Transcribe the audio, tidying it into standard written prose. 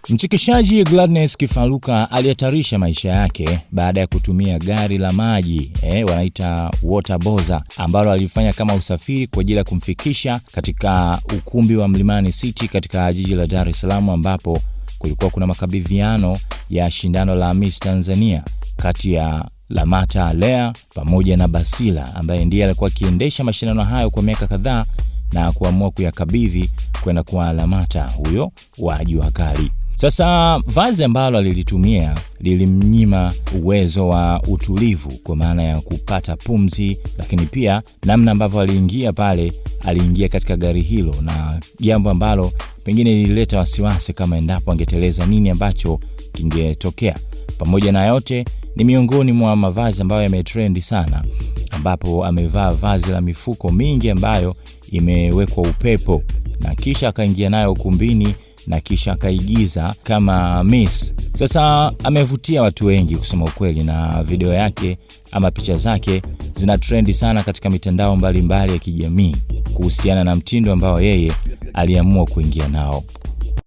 Mchekeshaji Gladness Kifaluka alihatarisha maisha yake baada ya kutumia gari la maji wanaita water boza, ambalo alifanya kama usafiri kwa ajili ya kumfikisha katika ukumbi wa Mlimani City katika jiji la Dar es Salaam, ambapo kulikuwa kuna makabidhiano ya shindano la Miss Tanzania kati ya Lamata Lea pamoja na Basila, ambaye ndiye alikuwa akiendesha mashindano hayo kwa miaka kadhaa na kuamua kuyakabidhi kwenda kwa Lamata huyo wa Jua Kali. Sasa vazi ambalo alilitumia lilimnyima uwezo wa utulivu, kwa maana ya kupata pumzi, lakini pia namna ambavyo aliingia pale, aliingia katika gari hilo, na jambo ambalo pengine lilileta wasiwasi kama endapo angeteleza nini ambacho kingetokea. Pamoja na yote, ni miongoni mwa mavazi ambayo yametrendi sana, ambapo amevaa vazi la mifuko mingi ambayo imewekwa upepo, na kisha akaingia nayo ukumbini na kisha akaigiza kama Miss. Sasa amevutia watu wengi kusema ukweli, na video yake ama picha zake zina trendi sana katika mitandao mbalimbali ya kijamii kuhusiana na mtindo ambao yeye aliamua kuingia nao.